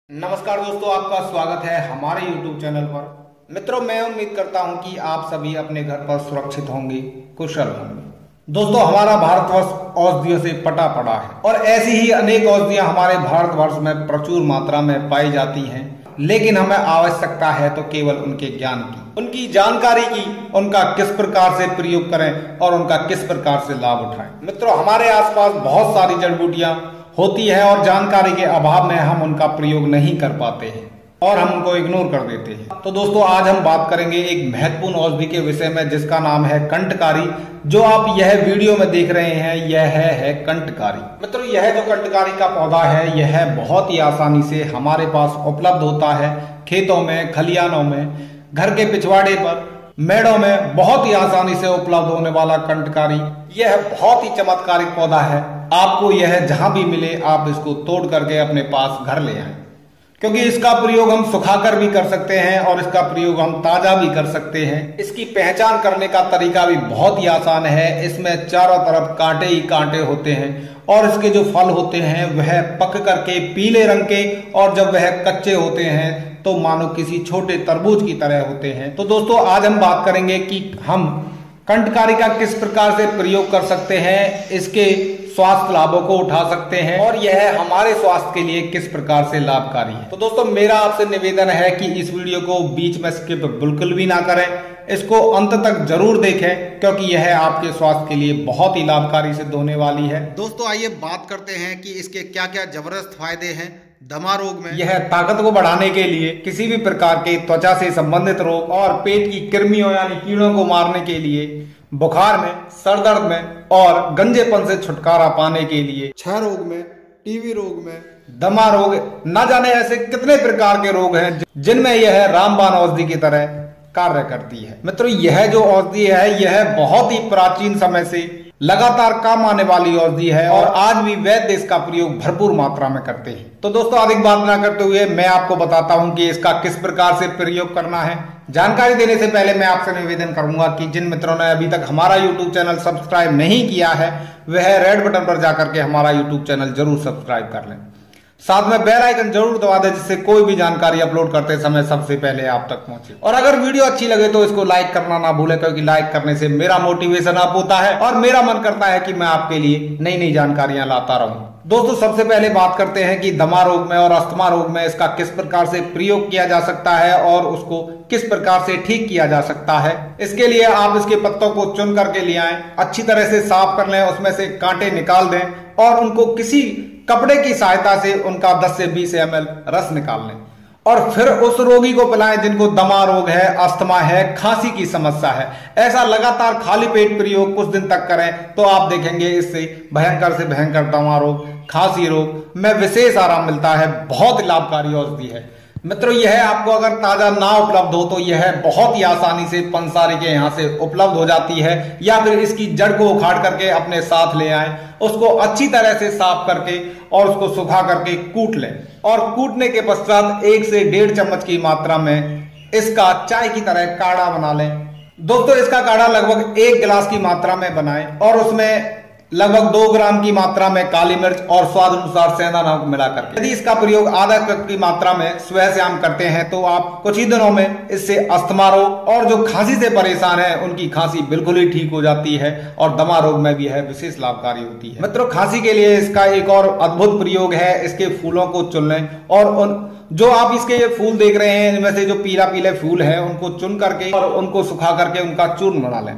नमस्कार दोस्तों, आपका स्वागत है हमारे YouTube चैनल पर। मित्रों, मैं उम्मीद करता हूं कि आप सभी अपने घर पर सुरक्षित होंगे, कुशल होंगे। दोस्तों, हमारा भारतवर्ष औषधियों से पटा पड़ा है और ऐसी ही अनेक औषधियां हमारे भारतवर्ष में प्रचुर मात्रा में पाई जाती हैं, लेकिन हमें आवश्यकता है तो केवल उनके ज्ञान की, उनकी जानकारी की, उनका किस प्रकार से प्रयोग करें और उनका किस प्रकार से लाभ उठाएं। मित्रों, हमारे आसपास बहुत सारी जड़ी बूटियां होती है और जानकारी के अभाव में हम उनका प्रयोग नहीं कर पाते हैं और हम उनको इग्नोर कर देते हैं। तो दोस्तों, आज हम बात करेंगे एक महत्वपूर्ण औषधि के विषय में जिसका नाम है कंटकारी। जो आप यह वीडियो में देख रहे हैं यह है कंटकारी। मित्रों, यह जो कंटकारी का पौधा है यह बहुत ही आसानी से हमारे पास उपलब्ध होता है। खेतों में, खलिहानों में, घर के पिछवाड़े पर, मेड़ों में बहुत ही आसानी से उपलब्ध होने वाला कंटकारी यह बहुत ही चमत्कारिक पौधा है। आपको यह जहां भी मिले आप इसको तोड़ करके अपने पास घर ले आएं, क्योंकि इसका प्रयोग हम सुखाकर भी कर सकते हैं और इसका प्रयोग हम ताजा भी कर सकते हैं। इसकी पहचान करने का तरीका भी बहुत ही आसान है। इसमें चारों तरफ कांटे ही कांटे होते हैं और इसके जो फल होते हैं वह पक करके पीले रंग के, और जब वह कच्चे होते हैं तो मानो किसी छोटे तरबूज की तरह होते हैं। तो दोस्तों, आज हम बात करेंगे कि हम कंटकारी का किस प्रकार से प्रयोग कर सकते हैं, इसके स्वास्थ्य लाभों को उठा सकते हैं और यह हमारे स्वास्थ्य के लिए किस प्रकार से लाभकारी है। तो दोस्तों, मेरा आपसे निवेदन है कि इस वीडियो को बीच में स्किप बिल्कुल भी ना करें, इसको अंत तक जरूर देखें, क्योंकि यह आपके स्वास्थ्य के लिए बहुत ही लाभकारी सिद्ध होने वाली है। दोस्तों, आइए बात करते हैं कि इसके क्या क्या जबरदस्त फायदे हैं। दमा रोग में यह ताकत को बढ़ाने के लिए, किसी भी प्रकार के त्वचा से संबंधित रोग और पेट की कृमियों यानी कीड़ों को मारने के लिए, बुखार में, सर दर्द में और गंजेपन से छुटकारा पाने के लिए, क्षय रोग में, टीबी रोग में, दमा रोग, न जाने ऐसे कितने प्रकार के रोग हैं जिनमें यह रामबाण औषधि की तरह कार्य करती है। मित्रों, यह जो औषधि है यह बहुत ही प्राचीन समय से लगातार काम आने वाली औषधि है और आज भी वैद्य इसका प्रयोग भरपूर मात्रा में करते हैं। तो दोस्तों, अधिक बात ना करते हुए मैं आपको बताता हूं कि इसका किस प्रकार से प्रयोग करना है। जानकारी देने से पहले मैं आपसे निवेदन करूंगा कि जिन मित्रों ने अभी तक हमारा YouTube चैनल सब्सक्राइब नहीं किया है वह रेड बटन पर जाकर के हमारा YouTube चैनल जरूर सब्सक्राइब कर लें। साथ में बेल आइकन जरूर दबा दें, जिससे कोई भी जानकारी अपलोड करते समय सबसे पहले आप तक पहुंचे। और अगर वीडियो अच्छी लगे तो इसको लाइक करना ना भूलें, क्योंकि लाइक करने से मेरा मोटिवेशन अप होता है और मेरा मन करता है कि मैं आपके लिए नई नई जानकारियां लाता रहूं। दोस्तों, सबसे पहले बात करते हैं कि दमा रोग में और अस्थमा रोग में इसका किस प्रकार से प्रयोग किया जा सकता है और उसको किस प्रकार से ठीक किया जा सकता है। इसके लिए आप इसके पत्तों को चुन करके ले आएं, अच्छी तरह से साफ कर लें, उसमें से कांटे निकाल दें और उनको किसी कपड़े की सहायता से उनका 10 से 20 ml रस निकाल लें और फिर उस रोगी को पिलाएं जिनको दमा रोग है, अस्थमा है, खांसी की समस्या है। ऐसा लगातार खाली पेट प्रयोग कुछ दिन तक करें तो आप देखेंगे इससे भयंकर से भयंकर दमा रोग, खांसी रोग में विशेष आराम मिलता है। बहुत लाभकारी औषधि है। मित्रों, यह आपको अगर ताजा ना उपलब्ध हो तो यह बहुत ही आसानी से पंसारी के यहाँ से उपलब्ध हो जाती है, या फिर इसकी जड़ को उखाड़ करके अपने साथ ले आएं, उसको अच्छी तरह से साफ करके और उसको सुखा करके कूट लें और कूटने के पश्चात 1 से 1.5 चम्मच की मात्रा में इसका चाय की तरह काढ़ा बना लें। दोस्तों, इसका काढ़ा लगभग 1 गिलास की मात्रा में बनाएं और उसमें लगभग 2 ग्राम की मात्रा में काली मिर्च और स्वाद अनुसार सेंधा नमक मिला करके, यदि इसका प्रयोग आधा कप की मात्रा में सुबह शाम करते हैं तो आप कुछ ही दिनों में इससे अस्थमा रोग और जो खांसी से परेशान है उनकी खांसी बिल्कुल ही ठीक हो जाती है और दमा रोग में भी यह विशेष लाभकारी होती है। मित्रों, खांसी के लिए इसका एक और अद्भुत प्रयोग है। इसके फूलों को चुन लें और उन जो आप इसके ये फूल देख रहे हैं इनमें से जो पीला पीले फूल है उनको चुन करके और उनको सुखा करके उनका चूर्ण बना लें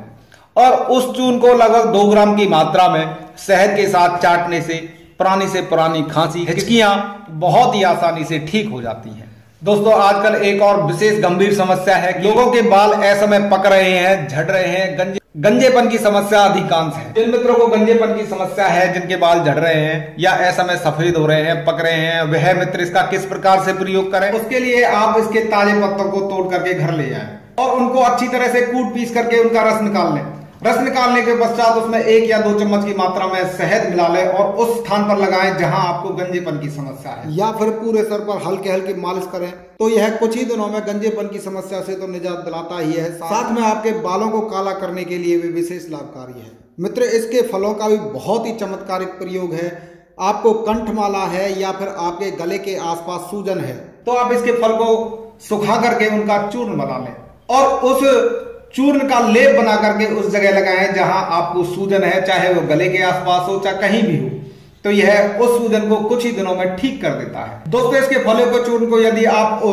और उस चूर्ण को लगभग 2 ग्राम की मात्रा में शहद के साथ चाटने से पुरानी खांसी, हिचकियां बहुत ही आसानी से ठीक हो जाती हैं। दोस्तों, आजकल एक और विशेष गंभीर समस्या है कि लोगों के बाल असमय पक रहे हैं, झड़ रहे हैं, गंजेपन की समस्या अधिकांश है। जिन मित्रों को गंजेपन की समस्या है, जिनके बाल झड़ रहे हैं या असमय सफेद हो रहे हैं, पक रहे हैं, वह मित्र इसका किस प्रकार से प्रयोग करें। उसके लिए आप इसके ताजे पत्तों को तोड़ करके घर ले आएं और उनको अच्छी तरह से कूट पीस करके उनका रस निकाल लें। रस निकालने के पश्चात उसमें 1 या 2 चम्मच की मात्रा में शहद मिला लें और उस स्थान पर लगाएं जहां आपको गंजेपन की समस्या है, या फिर पूरे सर पर हल्के हल्के मालिश करें तो यह कुछ ही दिनों में गंजेपन की समस्या से तो निजात दिलाता ही है, साथ में आपके बालों को काला करने के लिए भी विशेष लाभकारी है। मित्र, इसके फलों का भी बहुत ही चमत्कारिक प्रयोग है। आपको कंठमाला है या फिर आपके गले के आसपास सूजन है, तो आप इसके फल को सुखा करके उनका चूर्ण बना लें और उस चूर्ण का लेप बना करके उस जगह लगाएं जहां आपको सूजन है, चाहे वो गले के आसपास हो चाहे कहीं भी हो, तो यह उस सूजन को कुछ ही दिनों में ठीक कर देता है। दोस्तों, इसके फलों को चूर्ण को यदि आप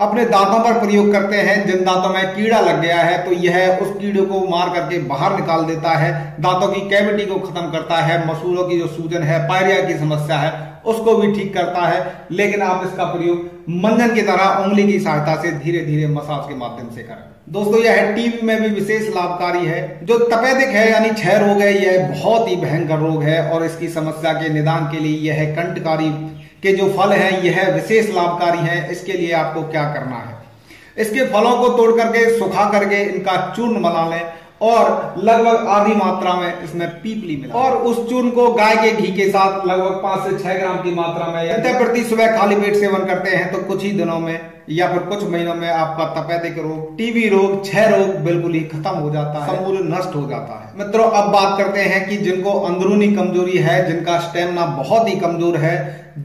अपने दांतों पर प्रयोग करते हैं, जिन दांतों में कीड़ा लग गया है, तो यह उस कीड़े को मार करके बाहर निकाल देता है, दांतों की कैविटी को खत्म करता है, मसूड़ों की जो सूजन है, पायरिया की समस्या है, उसको भी ठीक करता है। लेकिन आप इसका प्रयोग मंजन की तरह उंगली की सहायता से धीरे धीरे मसाज के माध्यम से करें। दोस्तों, यह टीबी में भी विशेष लाभकारी है। जो तपेदिक है यानी क्षय रोग है, यह बहुत ही भयंकर रोग है और इसकी समस्या के निदान के लिए यह कंठकारी के जो फल हैं यह विशेष लाभकारी हैं। इसके लिए आपको क्या करना है, इसके फलों को तोड़ करके सुखा करके इनका चूर्ण बना लें और लगभग आधी मात्रा में इसमें पीपली मिला और उस चूर्ण को गाय के घी के साथ लगभग 5 से 6 ग्राम की मात्रा में प्रति सुबह खाली पेट सेवन करते हैं तो कुछ ही दिनों में या फिर कुछ महीनों में आपका तपेदिक रोग, टीबी रोग, क्षय रोग बिल्कुल ही खत्म हो जाता है, समूल नष्ट हो जाता है। मित्रों, अब बात करते हैं कि जिनको अंदरूनी कमजोरी है, जिनका स्टेमिना बहुत ही कमजोर है,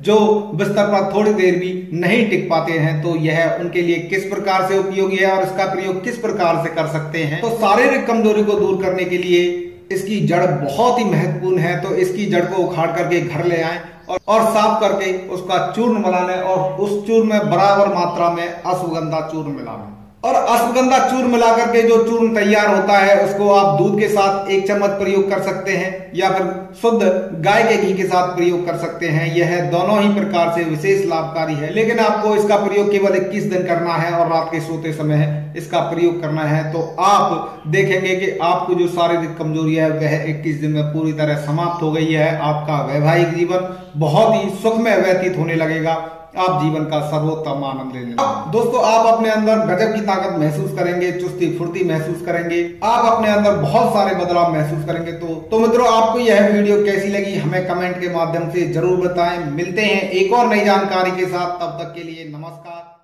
जो बिस्तर पर थोड़ी देर भी नहीं टिक पाते हैं, तो यह उनके लिए किस प्रकार से उपयोगी है और इसका प्रयोग किस प्रकार से कर सकते हैं। तो शारीरिक कमजोरी को दूर करने के लिए इसकी जड़ बहुत ही महत्वपूर्ण है। तो इसकी जड़ को उखाड़ करके घर ले आएं और साफ करके उसका चूर्ण बना लें और उस चूर्ण में बराबर मात्रा में अश्वगंधा चूर्ण मिला लें और अश्वगंधा चूर्ण मिला करके जो चूर्ण तैयार होता है उसको आप दूध के साथ 1 चम्मच प्रयोग कर सकते हैं या फिर शुद्ध गाय के घी के साथ प्रयोग कर सकते हैं। यह दोनों ही प्रकार से विशेष लाभकारी है, लेकिन आपको इसका प्रयोग केवल 21 दिन करना है और रात के सोते समय इसका प्रयोग करना है। तो आप देखेंगे कि आपको जो शारीरिक कमजोरी है वह 21 दिन में पूरी तरह समाप्त हो गई है। आपका वैवाहिक जीवन बहुत ही सुखमय व्यतीत होने लगेगा, आप जीवन का सर्वोत्तम आनंद लेने लगेंगे। दोस्तों, आप अपने अंदर गजब की ताकत महसूस करेंगे, चुस्ती फुर्ती महसूस करेंगे, आप अपने अंदर बहुत सारे बदलाव महसूस करेंगे। तो मित्रों, आपको यह वीडियो कैसी लगी हमें कमेंट के माध्यम से जरूर बताएं। मिलते हैं एक और नई जानकारी के साथ, तब तक के लिए नमस्कार।